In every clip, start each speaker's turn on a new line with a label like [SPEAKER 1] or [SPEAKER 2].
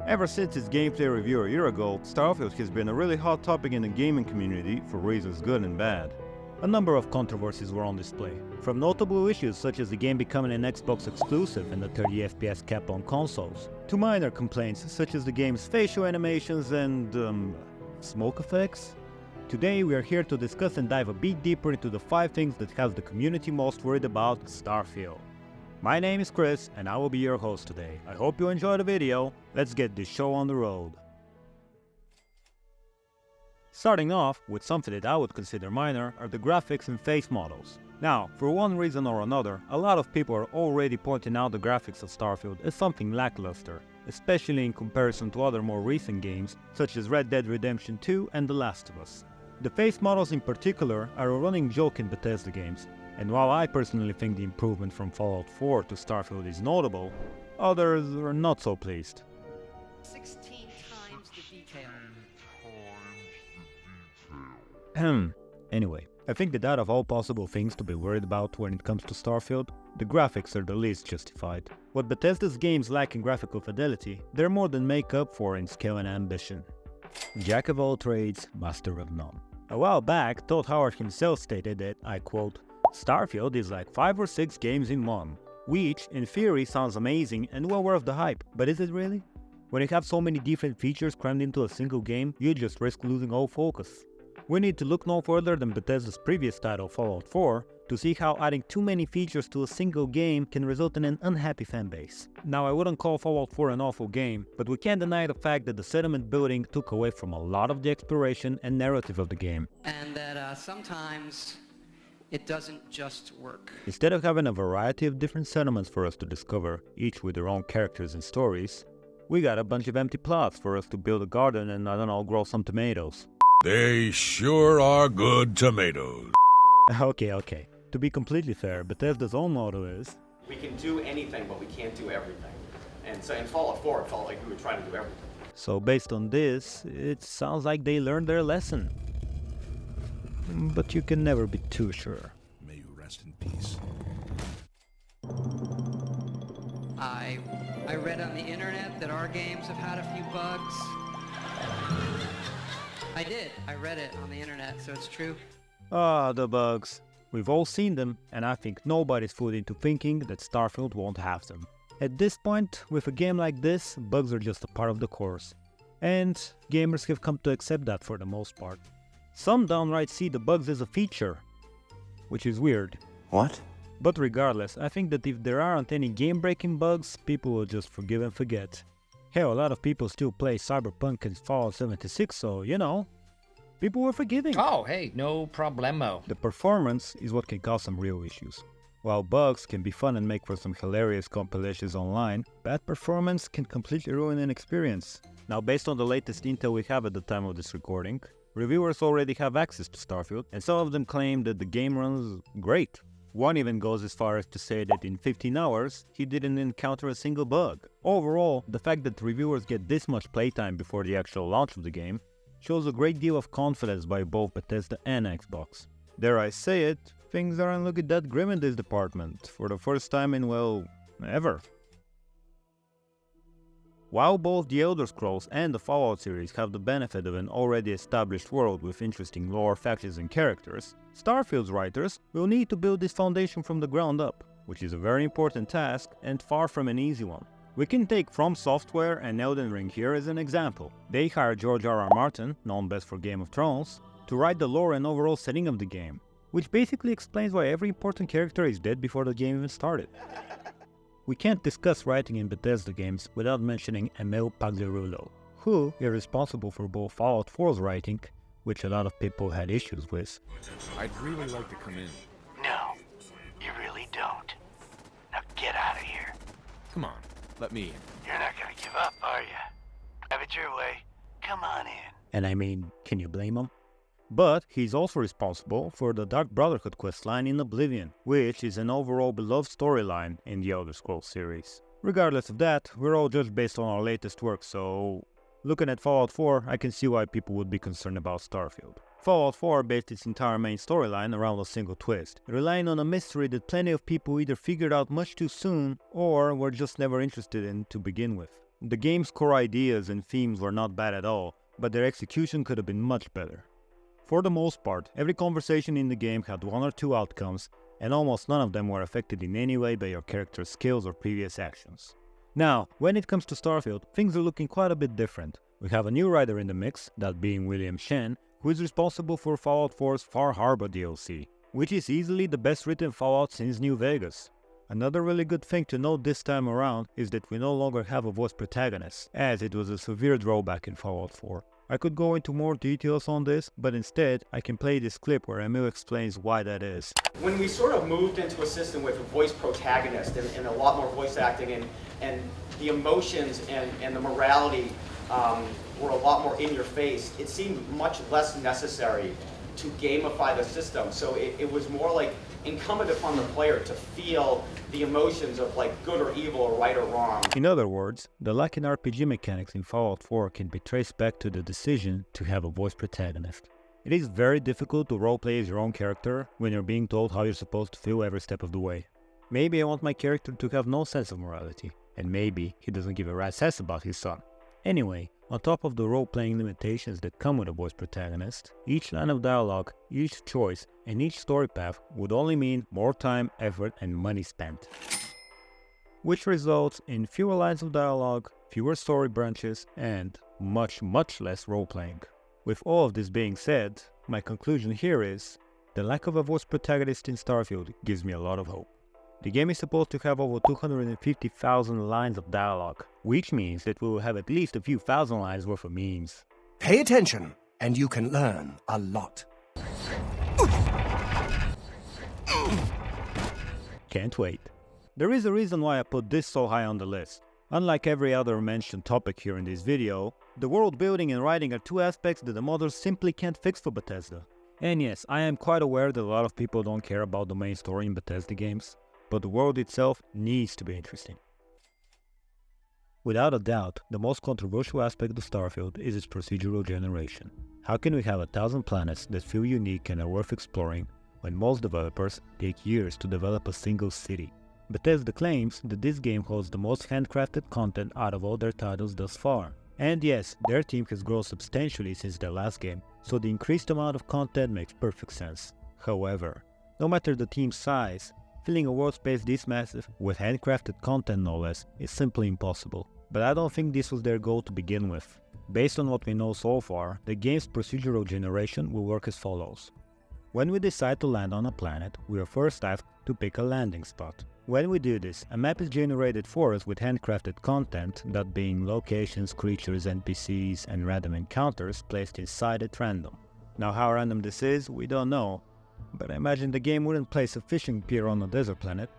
[SPEAKER 1] Ever since its gameplay review a year ago, Starfield has been a really hot topic in the gaming community for reasons good and bad. A number of controversies were on display, from notable issues such as the game becoming an Xbox exclusive and the 30 FPS cap on consoles, to minor complaints such as the game's facial animations and smoke effects. Today we are here to discuss and dive a bit deeper into the 5 things that have the community most worried about Starfield. My name is Chris and I will be your host today. I hope you enjoy the video. Let's get this show on the road. Starting off with something that I would consider minor are the graphics and face models. Now, for one reason or another, a lot of people are already pointing out the graphics of Starfield as something lackluster, especially in comparison to other more recent games such as Red Dead Redemption 2 and The Last of Us. The face models in particular are a running joke in Bethesda games, and while I personally think the improvement from Fallout 4 to Starfield is notable, others are not so pleased.
[SPEAKER 2] 16 times the detail.
[SPEAKER 1] Anyway, I think that out of all possible things to be worried about when it comes to Starfield, the graphics are the least justified. What Bethesda's games lack in graphical fidelity, they're more than make up for in scale and ambition. Jack of all trades, master of none. A while back, Todd Howard himself stated that, I quote, "Starfield is like 5 or 6 games in one, which, in theory, sounds amazing and well worth the hype, but is it really? When you have so many different features crammed into a single game, you just risk losing all focus." We need to look no further than Bethesda's previous title, Fallout 4, to see how adding too many features to a single game can result in an unhappy fanbase. Now, I wouldn't call Fallout 4 an awful game, but we can't deny the fact that the settlement building took away from a lot of the exploration and narrative of the game.
[SPEAKER 2] And that sometimes it doesn't just work.
[SPEAKER 1] Instead of having a variety of different settlements for us to discover, each with their own characters and stories, we got a bunch of empty plots for us to build a garden and, I don't know, grow some tomatoes.
[SPEAKER 3] They sure are good tomatoes.
[SPEAKER 1] Okay. To be completely fair, Bethesda's own motto is,
[SPEAKER 4] "We can do anything, but we can't do everything." And so in Fallout 4, it felt like we were trying to do everything.
[SPEAKER 1] so based on this, it sounds like they learned their lesson. But you can never be too sure.
[SPEAKER 3] May you rest in peace.
[SPEAKER 2] I read on the internet that our games have had a few bugs. I read it on the internet, so it's true.
[SPEAKER 1] The bugs. We've all seen them, and I think nobody's fooled into thinking that Starfield won't have them. At this point, with a game like this, bugs are just a part of the course. And gamers have come to accept that for the most part. Some downright see the bugs as a feature, which is weird.
[SPEAKER 5] What?
[SPEAKER 1] But regardless, I think that if there aren't any game-breaking bugs, people will just forgive and forget. Hell, a lot of people still play Cyberpunk and Fallout 76, so, you know, people were forgiving.
[SPEAKER 6] Oh, hey, no problemo.
[SPEAKER 1] The performance is what can cause some real issues. While bugs can be fun and make for some hilarious compilations online, bad performance can completely ruin an experience. Now, based on the latest intel we have at the time of this recording, reviewers already have access to Starfield, and some of them claim that the game runs great. One even goes as far as to say that in 15 hours, he didn't encounter a single bug. Overall, the fact that reviewers get this much playtime before the actual launch of the game shows a great deal of confidence by both Bethesda and Xbox. Dare I say it, things aren't looking that grim in this department, for the first time in, well, ever. While both the Elder Scrolls and the Fallout series have the benefit of an already established world with interesting lore, factions and characters, Starfield's writers will need to build this foundation from the ground up, which is a very important task and far from an easy one. We can take From Software and Elden Ring here as an example. They hired George R.R. Martin, known best for Game of Thrones, to write the lore and overall setting of the game, which basically explains why every important character is dead before the game even started. We can't discuss writing in Bethesda games without mentioning Emil Pagliarulo, who is responsible for both Fallout 4's writing, which a lot of people had issues with.
[SPEAKER 3] I'd really like to come in.
[SPEAKER 7] No, you really don't. Now get out of here.
[SPEAKER 3] Come on, let me in.
[SPEAKER 7] You're not gonna give up, are you? Have it your way. Come on in.
[SPEAKER 1] And I mean, can you blame him? But he's also responsible for the Dark Brotherhood questline in Oblivion, which is an overall beloved storyline in the Elder Scrolls series. Regardless of that, we're all judged based on our latest work, so looking at Fallout 4, I can see why people would be concerned about Starfield. Fallout 4 based its entire main storyline around a single twist, relying on a mystery that plenty of people either figured out much too soon or were just never interested in to begin with. The game's core ideas and themes were not bad at all, but their execution could have been much better. For the most part, every conversation in the game had one or two outcomes, and almost none of them were affected in any way by your character's skills or previous actions. Now, when it comes to Starfield, things are looking quite a bit different. We have a new writer in the mix, that being William Shen, who is responsible for Fallout 4's Far Harbor DLC, which is easily the best written Fallout since New Vegas. Another really good thing to note this time around is that we no longer have a voice protagonist, as it was a severe drawback in Fallout 4. I could go into more details on this, but instead I can play this clip where Emil explains why that is.
[SPEAKER 4] When we sort of moved into a system with a voice protagonist and a lot more voice acting and the emotions and the morality were a lot more in your face, it seemed much less necessary to gamify the system. So it was more like incumbent upon the player to feel the emotions of like good or evil or right or wrong.
[SPEAKER 1] In other words, the lack in RPG mechanics in Fallout 4 can be traced back to the decision to have a voice protagonist. It is very difficult to roleplay as your own character when you're being told how you're supposed to feel every step of the way. Maybe I want my character to have no sense of morality, and maybe he doesn't give a rat's ass about his son. Anyway, on top of the role-playing limitations that come with a voice protagonist, each line of dialogue, each choice, and each story path would only mean more time, effort, and money spent. Which results in fewer lines of dialogue, fewer story branches, and much less role-playing. With all of this being said, my conclusion here is, the lack of a voice protagonist in Starfield gives me a lot of hope. The game is supposed to have over 250,000 lines of dialogue, which means that we will have at least a few thousand lines worth of memes.
[SPEAKER 5] Pay attention, and you can learn a lot.
[SPEAKER 1] Can't wait. There is a reason why I put this so high on the list. Unlike every other mentioned topic here in this video, the world building and writing are two aspects that the modders simply can't fix for Bethesda. And yes, I am quite aware that a lot of people don't care about the main story in Bethesda games, but the world itself needs to be interesting. Without a doubt, the most controversial aspect of Starfield is its procedural generation. How can we have 1,000 planets that feel unique and are worth exploring, when most developers take years to develop a single city? Bethesda claims that this game holds the most handcrafted content out of all their titles thus far. And yes, their team has grown substantially since their last game, so the increased amount of content makes perfect sense. However, no matter the team's size, filling a world space this massive, with handcrafted content no less, is simply impossible. But I don't think this was their goal to begin with. Based on what we know so far, the game's procedural generation will work as follows. When we decide to land on a planet, we are first asked to pick a landing spot. When we do this, a map is generated for us with handcrafted content, that being locations, creatures, NPCs, and random encounters placed inside at random. Now how random this is, we don't know, but I imagine the game wouldn't place a fishing pier on a desert planet.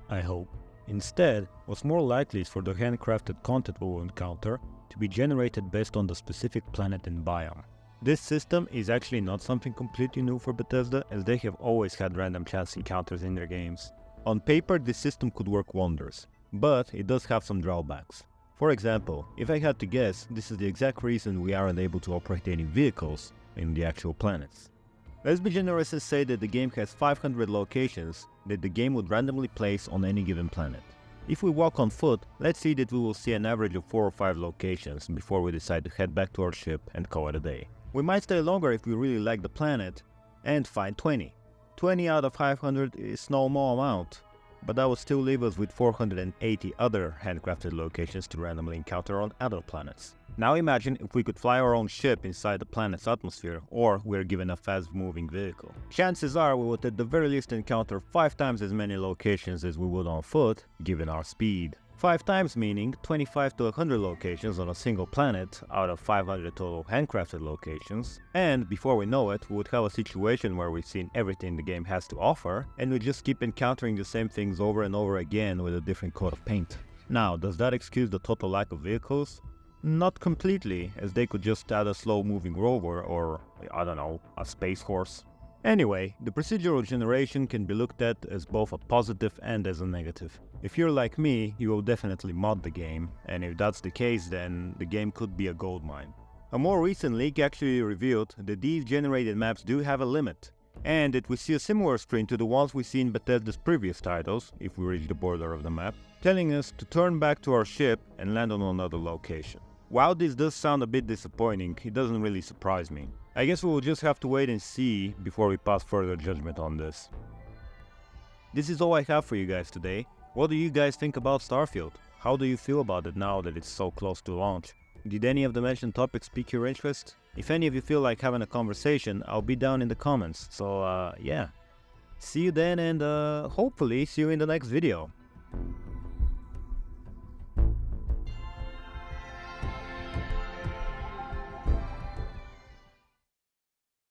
[SPEAKER 1] I hope. Instead, what's more likely is for the handcrafted content we will encounter to be generated based on the specific planet and biome. This system is actually not something completely new for Bethesda, as they have always had random chance encounters in their games. On paper, this system could work wonders, but it does have some drawbacks. For example, if I had to guess, this is the exact reason we aren't able to operate any vehicles in the actual planets. Let's be generous and say that the game has 500 locations that the game would randomly place on any given planet. If we walk on foot, let's see that we will see an average of 4 or 5 locations before we decide to head back to our ship and call it a day. We might stay longer if we really like the planet and find 20. 20 out of 500 is no small amount, but that would still leave us with 480 other handcrafted locations to randomly encounter on other planets. Now imagine if we could fly our own ship inside the planet's atmosphere, or we're given a fast-moving vehicle. Chances are we would at the very least encounter 5 times as many locations as we would on foot, given our speed. 5 times meaning 25 to 100 locations on a single planet out of 500 total handcrafted locations, and before we know it, we would have a situation where we've seen everything the game has to offer, and we just keep encountering the same things over and over again with a different coat of paint. Now, does that excuse the total lack of vehicles? Not completely, as they could just add a slow-moving rover or, I don't know, a space horse. Anyway, the procedural generation can be looked at as both a positive and as a negative. If you're like me, you will definitely mod the game, and if that's the case, then the game could be a goldmine. A more recent leak actually revealed that these generated maps do have a limit. And it will see a similar screen to the ones we see in Bethesda's previous titles, if we reach the border of the map, telling us to turn back to our ship and land on another location. While this does sound a bit disappointing, it doesn't really surprise me. I guess we will just have to wait and see before we pass further judgment on this. This is all I have for you guys today. What do you guys think about Starfield? How do you feel about it now that it's so close to launch? Did any of the mentioned topics pique your interest? If any of you feel like having a conversation, I'll be down in the comments, so yeah. See you then and hopefully see you in the next video.